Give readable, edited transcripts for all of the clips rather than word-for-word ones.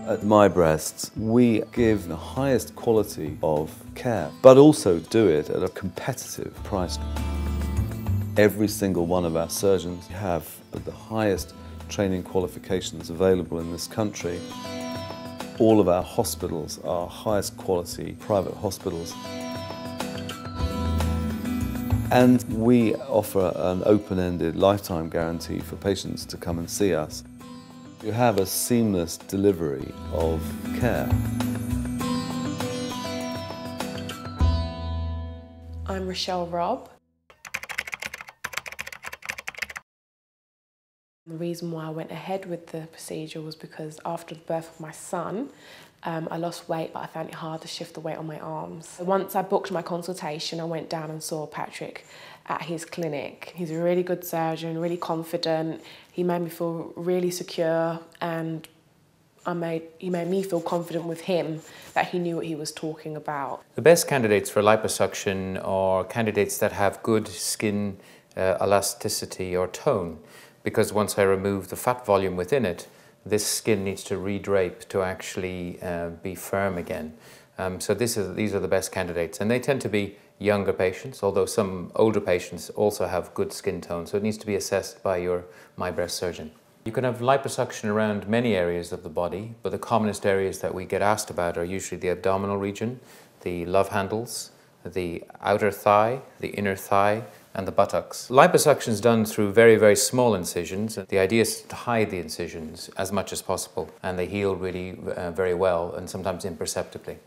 At Mybreast, we give the highest quality of care, but also do it at a competitive price. Every single one of our surgeons have the highest training qualifications available in this country. All of our hospitals are highest quality private hospitals. And we offer an open-ended lifetime guarantee for patients to come and see us. You have a seamless delivery of care. I'm Rochelle Robb. The reason why I went ahead with the procedure was because after the birth of my son, I lost weight, but I found it hard to shift the weight on my arms. Once I booked my consultation, I went down and saw Patrick at his clinic. He's a really good surgeon, really confident. He made me feel really secure, and he made me feel confident with him that he knew what he was talking about. The best candidates for liposuction are candidates that have good skin elasticity or tone, because once I remove the fat volume within it, this skin needs to redrape to actually be firm again. So these are the best candidates, and they tend to be younger patients, although some older patients also have good skin tone, so it needs to be assessed by your Mybreast surgeon. You can have liposuction around many areas of the body, but the commonest areas that we get asked about are usually the abdominal region, the love handles, the outer thigh, the inner thigh, and the buttocks. Liposuction is done through very, very small incisions. The idea is to hide the incisions as much as possible, and they heal really very well and sometimes imperceptibly.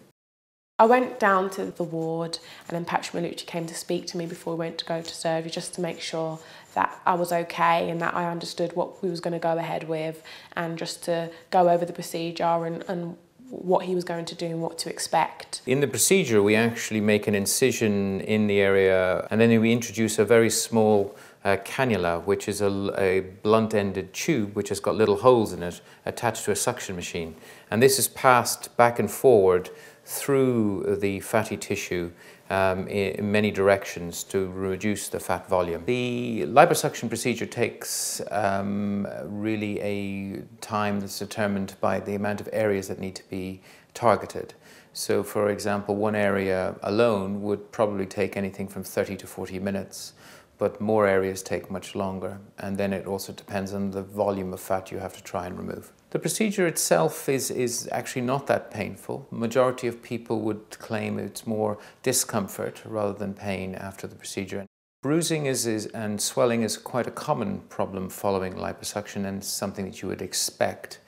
I went down to the ward, and then Patrick Malucci came to speak to me before we went to go to surgery, just to make sure that I was okay and that I understood what we was going to go ahead with, and just to go over the procedure and what he was going to do and what to expect. In the procedure, we actually make an incision in the area, and then we introduce a very small cannula, which is a blunt-ended tube which has got little holes in it attached to a suction machine. And this is passed back and forward through the fatty tissue in many directions to reduce the fat volume. The liposuction procedure takes really a time that's determined by the amount of areas that need to be targeted. So, for example, one area alone would probably take anything from 30 to 40 minutes, but more areas take much longer, and then it also depends on the volume of fat you have to try and remove. The procedure itself is actually not that painful. The majority of people would claim it's more discomfort rather than pain after the procedure. Bruising and swelling is quite a common problem following liposuction, and something that you would expect.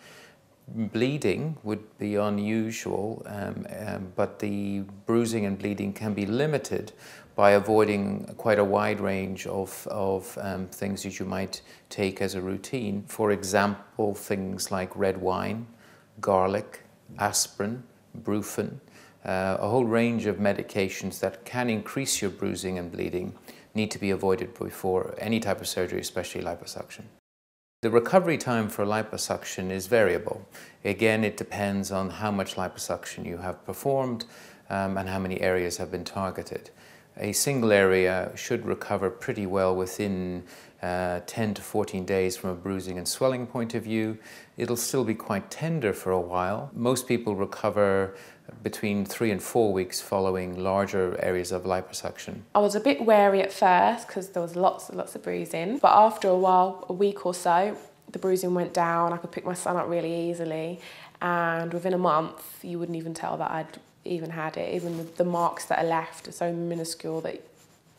Bleeding would be unusual, but the bruising and bleeding can be limited by avoiding quite a wide range of things that you might take as a routine. For example, things like red wine, garlic, aspirin, brufen, a whole range of medications that can increase your bruising and bleeding need to be avoided before any type of surgery, especially liposuction. The recovery time for liposuction is variable. Again, it depends on how much liposuction you have performed and how many areas have been targeted. A single area should recover pretty well within 10 to 14 days from a bruising and swelling point of view. It'll still be quite tender for a while. Most people recover between 3 and 4 weeks following larger areas of liposuction. I was a bit wary at first because there was lots of bruising, but after a while, a week or so, the bruising went down. I could pick my son up really easily, and within a month you wouldn't even tell that I'd even had it. Even the marks that are left are so minuscule that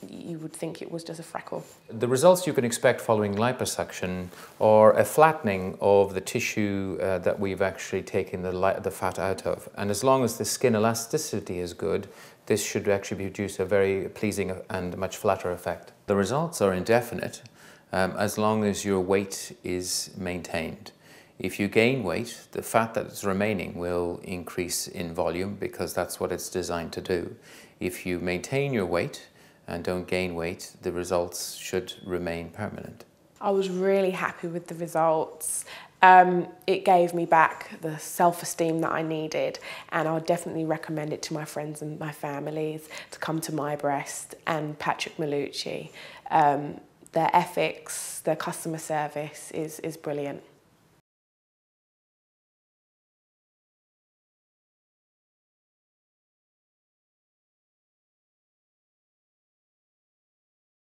you would think it was just a freckle. The results you can expect following liposuction are a flattening of the tissue that we've actually taken the fat out of. And as long as the skin elasticity is good, this should actually produce a very pleasing and much flatter effect. The results are indefinite as long as your weight is maintained. If you gain weight, the fat that's remaining will increase in volume because that's what it's designed to do. If you maintain your weight and don't gain weight, the results should remain permanent. I was really happy with the results. It gave me back the self-esteem that I needed, and I would definitely recommend it to my friends and my families to come to Mybreast and Patrick Malucci. Their ethics, their customer service is brilliant.